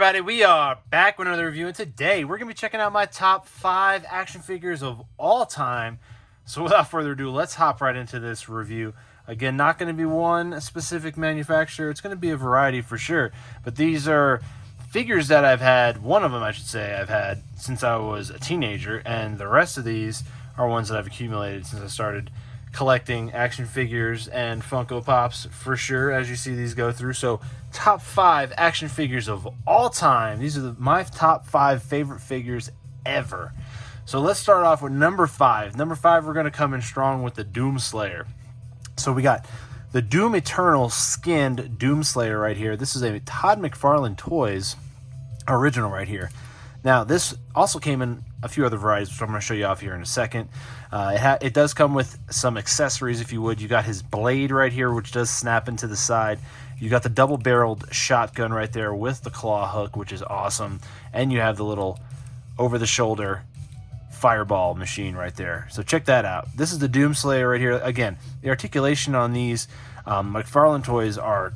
Everybody, we are back with another review, and today we're going to be checking out my top 5 action figures of all time. So without further ado, let's hop right into this review. Again, not going to be one specific manufacturer. It's going to be a variety for sure. But these are figures that I've had, one of them I should say, I've had since I was a teenager. And the rest of these are ones that I've accumulated since I started collecting action figures and Funko Pops for sure, as you see these go through. So top 5 action figures of all time. These are my top 5 favorite figures ever. So let's start off with number 5. Number 5, we're going to come in strong with the Doomslayer. So we got the Doom Eternal skinned Doomslayer right here. This is a Todd McFarlane Toys original right here. Now, this also came in a few other varieties, which I'm going to show you off here in a second. It does come with some accessories, if you would. You got his blade right here, which does snap into the side. You got the double-barreled shotgun right there with the claw hook, which is awesome. And you have the little over-the-shoulder fireball machine right there. So check that out. This is the Doomslayer right here. Again, the articulation on these McFarlane Toys are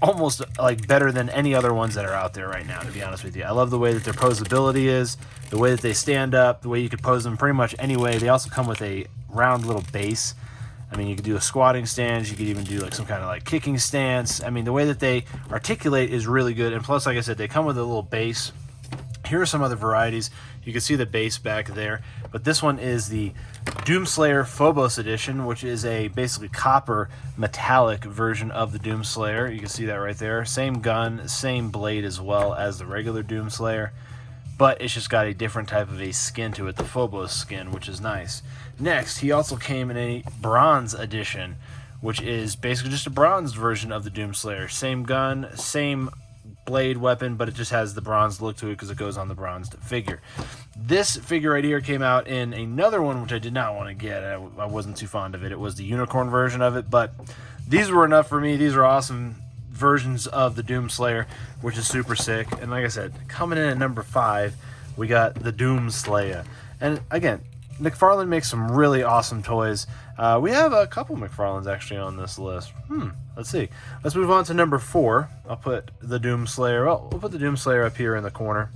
almost like better than any other ones that are out there right now, to be honest with you. I love the way that their posability is, the way that they stand up, the way you could pose them pretty much any way. They also come with a round little base. I mean, you could do a squatting stance, you could even do like some kind of like kicking stance. I mean, the way that they articulate is really good, and plus, like I said, they come with a little base. Here are some other varieties. You can see the base back there, but this one is the Doomslayer Phobos edition, which is a basically copper metallic version of the Doomslayer. You can see that right there. Same gun, same blade as well as the regular Doomslayer, but it's just got a different type of a skin to it, the Phobos skin, which is nice. Next, he also came in a bronze edition, which is basically just a bronze version of the Doomslayer. Same gun, same blade weapon, but it just has the bronze look to it because it goes on the bronzed figure. This figure right here came out in another one, which I did not want to get. I wasn't too fond of it. It was the unicorn version of it, but these were enough for me. These are awesome versions of the Doomslayer, which is super sick. And like I said, coming in at number 5, we got the Doomslayer. And again, McFarlane makes some really awesome toys. We have a couple McFarlanes actually on this list. Let's see. Let's move on to number 4. I'll put the Doomslayer. Well, we'll put the Doomslayer up here in the corner.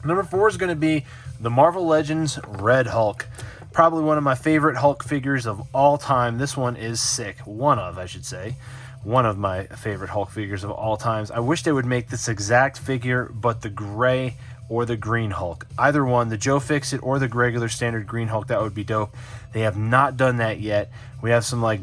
Number 4 is going to be the Marvel Legends Red Hulk. Probably one of my favorite Hulk figures of all time. This one is sick. One of my favorite Hulk figures of all times. I wish they would make this exact figure, but the gray or the green Hulk. Either one, the Joe Fix-It or the regular standard green Hulk, that would be dope. They have not done that yet. We have some like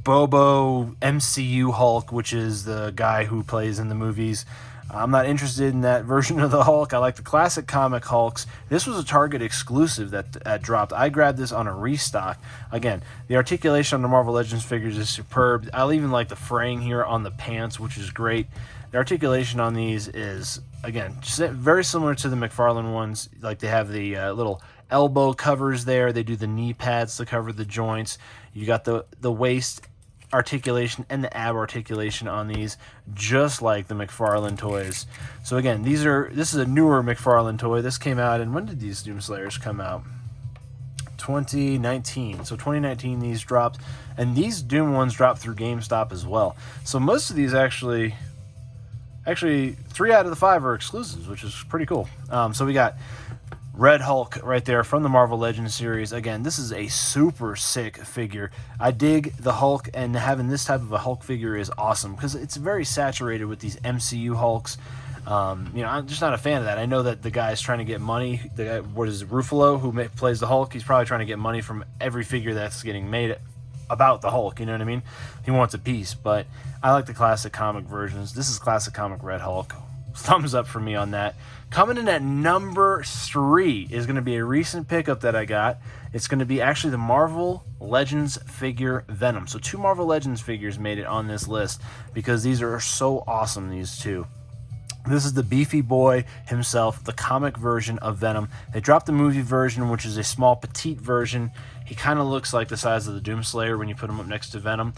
Bobo MCU Hulk, which is the guy who plays in the movies. I'm not interested in that version of the Hulk. I like the classic comic Hulks. This was a Target exclusive that dropped. I grabbed this on a restock. Again, the articulation on the Marvel Legends figures is superb. I'll even like the fraying here on the pants, which is great. The articulation on these is, again, very similar to the McFarlane ones. Like they have the little elbow covers there. They do the knee pads to cover the joints. You got the waist articulation and the ab articulation on these, just like the McFarlane toys. So again, this is a newer McFarlane toy. This came out, and when did these Doomslayers come out? 2019. So 2019 these dropped, and these Doom ones dropped through GameStop as well. So most of these actually 3 out of the 5 are exclusives, which is pretty cool. So we got Red Hulk right there from the Marvel Legends series. Again, this is a super sick figure. I dig the Hulk, and having this type of a Hulk figure is awesome because it's very saturated with these MCU Hulks. I'm just not a fan of that. I know that the guy's trying to get money. The guy, Ruffalo, who plays the Hulk, he's probably trying to get money from every figure that's getting made about the Hulk, you know what I mean? He wants a piece, but I like the classic comic versions. This is classic comic Red Hulk. Thumbs up for me on that. Coming in at number 3 is going to be a recent pickup that I got. It's going to be actually the Marvel Legends figure Venom. So 2 Marvel Legends figures made it on this list because these are so awesome, these two. This is the beefy boy himself, the comic version of Venom. They dropped the movie version, which is a small, petite version. He kind of looks like the size of the Doomslayer when you put him up next to Venom.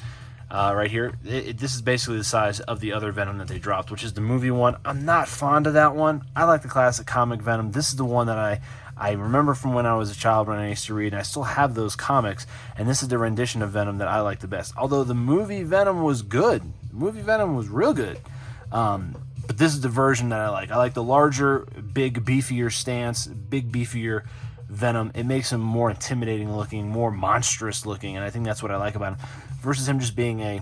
Right here, this is basically the size of the other Venom that they dropped, which is the movie one. I'm not fond of that one. I like the classic comic Venom. This is the one that I remember from when I was a child when I used to read, and I still have those comics, and this is the rendition of Venom that I like the best. Although the movie Venom was good. The movie Venom was real good. But this is the version that I like. I like the larger, big, beefier stance, big, beefier Venom. It makes him more intimidating looking, more monstrous looking, and I think that's what I like about him, versus him just being a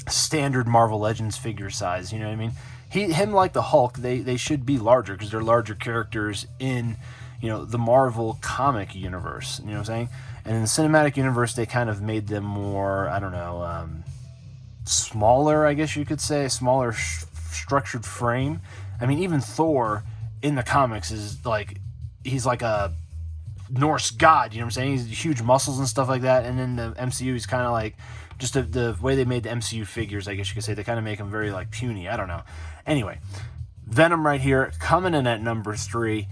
standard Marvel Legends figure size. You know what I mean? Him like the Hulk, they should be larger because they're larger characters in, the Marvel comic universe. You know what I'm saying? And in the cinematic universe, they kind of made them more, I don't know, smaller, I guess you could say, smaller structured frame. I mean, even Thor in the comics is like, he's like a Norse god, you know what I'm saying? He's huge muscles and stuff like that. And in the MCU, he's kind of like, just the way they made the MCU figures, I guess you could say, they kind of make him very like puny. I don't know. Anyway, Venom right here, coming in at number 3.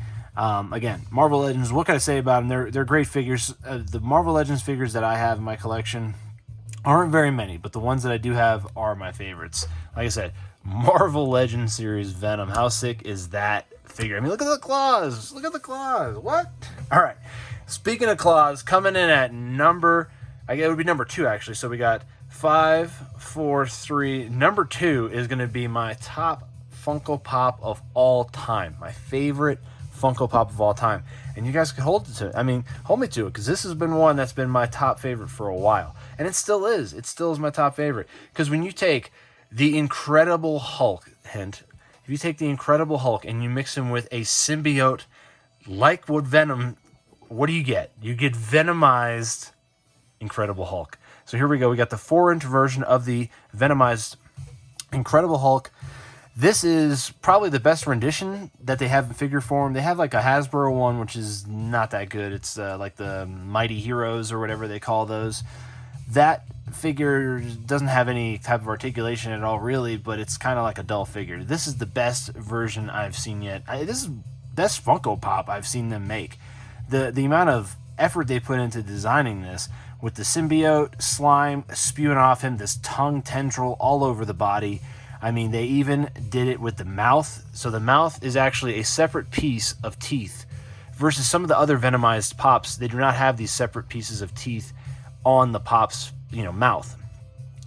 Again, Marvel Legends, what can I say about them? They're great figures. The Marvel Legends figures that I have in my collection aren't very many, but the ones that I do have are my favorites. Like I said, Marvel Legends series Venom. How sick is that figure? I mean, look at the claws. Look at the claws. What? All right. Speaking of claws, coming in at it would be number 2, actually. So we got 5, 4, 3. Number 2 is going to be my top Funko Pop of all time. My favorite Funko Pop of all time. And you guys can hold me to it, because this has been one that's been my top favorite for a while. And it still is. It still is my top favorite. Because when you take the Incredible Hulk, if you take the Incredible Hulk and you mix him with a symbiote like what Venom, what do you get? You get Venomized Incredible Hulk. So here we go. We got the 4-inch version of the Venomized Incredible Hulk. This is probably the best rendition that they have in figure form. They have like a Hasbro one, which is not that good. It's like the Mighty Heroes or whatever they call those. That figure doesn't have any type of articulation at all, really, but it's kind of like a dull figure. This is the best version I've seen yet. This is best Funko Pop I've seen them make. The amount of effort they put into designing this, with the symbiote slime spewing off him, this tongue tendril all over the body. I mean, they even did it with the mouth. So the mouth is actually a separate piece of teeth, versus some of the other Venomized Pops. They do not have these separate pieces of teeth on the Pop's, mouth.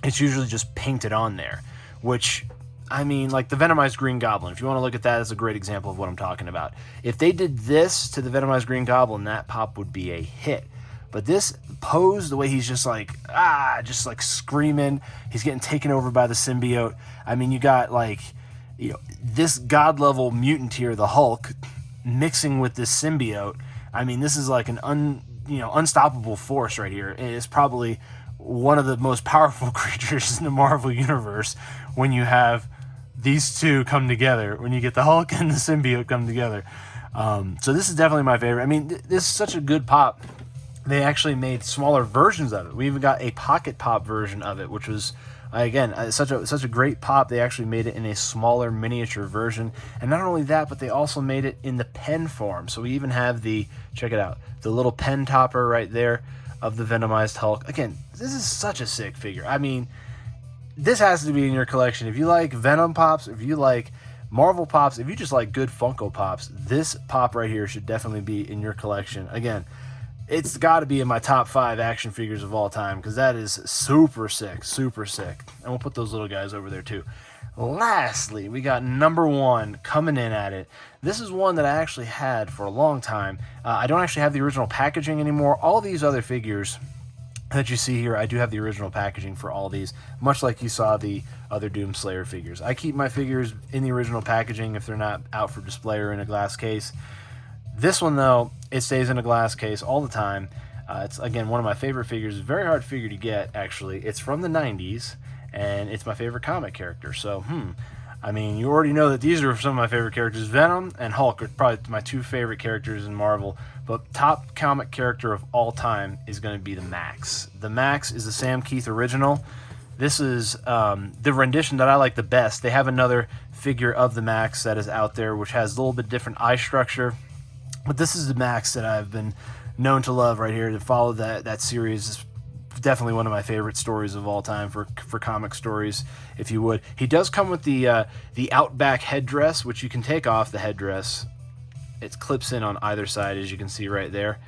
It's usually just painted on there, which, I mean, like the Venomized Green Goblin. If you want to look at that, that's a great example of what I'm talking about. If they did this to the Venomized Green Goblin, that Pop would be a hit. But this pose, the way he's just like screaming, he's getting taken over by the symbiote. I mean, you got this god-level mutant here, the Hulk, mixing with this symbiote. I mean, this is like an unstoppable force right here. It's probably one of the most powerful creatures in the Marvel Universe when you have these two come together, when you get the Hulk and the symbiote come together. So this is definitely my favorite. I mean, this is such a good pop. They actually made smaller versions of it. We even got a pocket pop version of it, which was, again, such a great pop. They actually made it in a smaller miniature version. And not only that, but they also made it in the pen form. So we even have check it out, the little pen topper right there of the Venomized Hulk. Again, this is such a sick figure. I mean, this has to be in your collection. If you like Venom Pops, if you like Marvel Pops, if you just like good Funko Pops, this pop right here should definitely be in your collection. Again, it's got to be in my top 5 action figures of all time, because that is super sick, super sick. And we'll put those little guys over there too. Lastly, we got number 1 coming in at it. This is one that I actually had for a long time. I don't actually have the original packaging anymore. All these other figures that you see here, I do have the original packaging for all these, much like you saw the other Doomslayer figures. I keep my figures in the original packaging if they're not out for display or in a glass case. This one, though, it stays in a glass case all the time. It's, again, one of my favorite figures. Very hard figure to get, actually. It's from the 90s, and it's my favorite comic character. So, I mean, you already know that these are some of my favorite characters. Venom and Hulk are probably my 2 favorite characters in Marvel. But top comic character of all time is going to be the Max. The Max is the Sam Keith original. This is the rendition that I like the best. They have another figure of the Max that is out there, which has a little bit different eye structure. But this is the Max that I've been known to love right here. To follow that series is definitely one of my favorite stories of all time for comic stories, if you would. He does come with the Outback headdress, which you can take off the headdress. It clips in on either side, as you can see right there.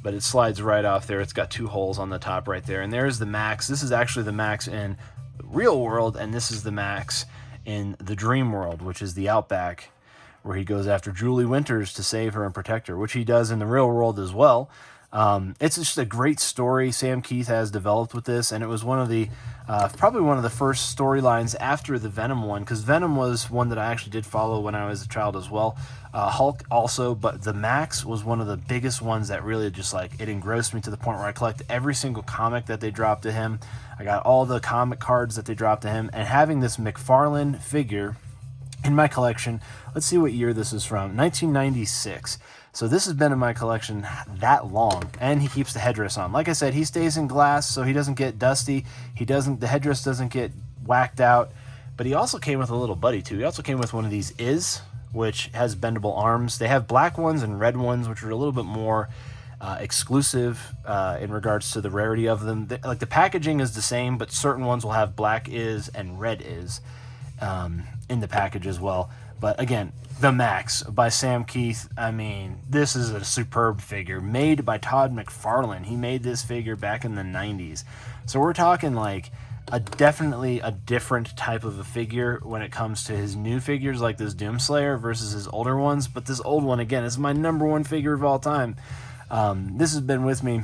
But it slides right off there. It's got 2 holes on the top right there. And there's the Max. This is actually the Max in the real world, and this is the Max in the dream world, which is the Outback, where he goes after Julie Winters to save her and protect her, which he does in the real world as well. It's just a great story Sam Keith has developed with this, and it was one of the probably one of the first storylines after the Venom one, because Venom was one that I actually did follow when I was a child as well. Hulk also, but the Max was one of the biggest ones that really just like it engrossed me to the point where I collect every single comic that they dropped to him. I got all the comic cards that they dropped to him, and having this McFarlane figure in my collection. Let's see what year this is from. 1996. So this has been in my collection that long, and he keeps the headdress on. Like I said, he stays in glass, so he doesn't get dusty. The headdress doesn't get whacked out. But he also came with a little buddy too. He also came with one of these which has bendable arms. They have black ones and red ones, which are a little bit more exclusive in regards to the rarity of them. Like the packaging is the same, but certain ones will have black and red in the package as well. But again, the Max by Sam Keith. I mean, this is a superb figure made by Todd McFarlane. He made this figure back in the 90s. So we're talking like definitely a different type of a figure when it comes to his new figures like this Doomslayer versus his older ones. But this old one, again, is my #1 figure of all time. This has been with me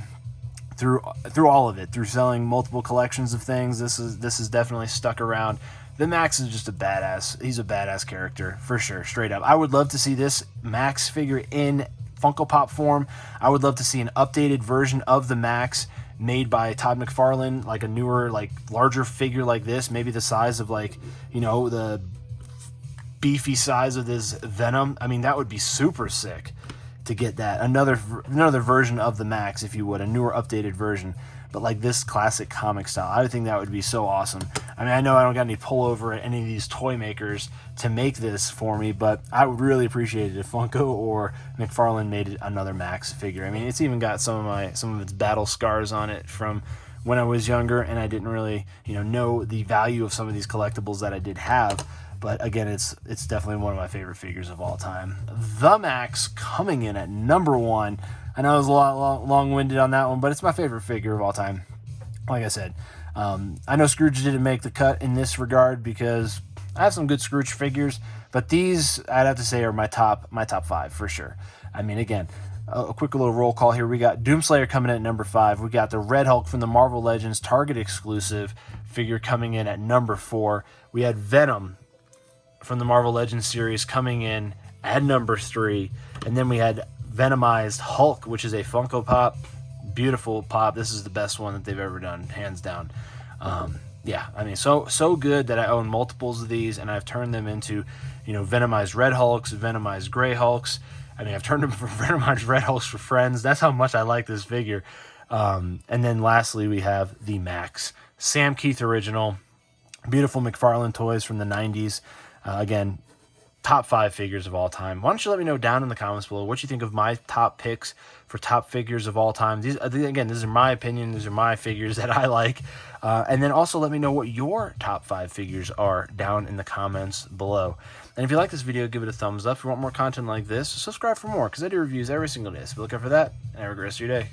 through all of it, through selling multiple collections of things. This is definitely stuck around. The Max is just a badass. He's a badass character, for sure, straight up. I would love to see this Max figure in Funko Pop form. I would love to see an updated version of the Max made by Todd McFarlane, like a newer, like larger figure like this, maybe the size of like, you know, the beefy size of this Venom. I mean, that would be super sick to get that. Another version of the Max, if you would, a newer, updated version. But like this classic comic style, I would think that would be so awesome. I mean, I know I don't got any pull over at any of these toy makers to make this for me, but I would really appreciate it if Funko or McFarlane made another Max figure. I mean, it's even got some of its battle scars on it from when I was younger, and I didn't really, know the value of some of these collectibles that I did have. But again, it's definitely one of my favorite figures of all time. The Max coming in at #1. I know I was a lot long-winded on that one, but it's my favorite figure of all time. Like I said, I know Scrooge didn't make the cut in this regard because I have some good Scrooge figures, but these I'd have to say are my top 5 for sure. I mean, again, a quick little roll call here. We got Doomslayer coming in at #5. We got the Red Hulk from the Marvel Legends Target exclusive figure coming in at #4. We had Venom from the Marvel Legends series coming in at #3, and then we had Venomized Hulk, which is a Funko Pop. Beautiful pop. This is the best one that they've ever done, hands down. Yeah, I mean, so good that I own multiples of these, and I've turned them into, Venomized Red Hulks, Venomized Gray Hulks. I mean, I've turned them from Venomized Red Hulks for friends. That's how much I like this figure. And then lastly, we have the Max. Sam Keith original. Beautiful McFarlane toys from the 90s. Again, top 5 figures of all time. Why don't you let me know down in the comments below what you think of my top picks for top figures of all time. These are my opinion. These are my figures that I like. And then also let me know what your top 5 figures are down in the comments below. And if you like this video, give it a thumbs up. If you want more content like this, subscribe for more, because I do reviews every single day. So look out for that, and have a great rest of your day.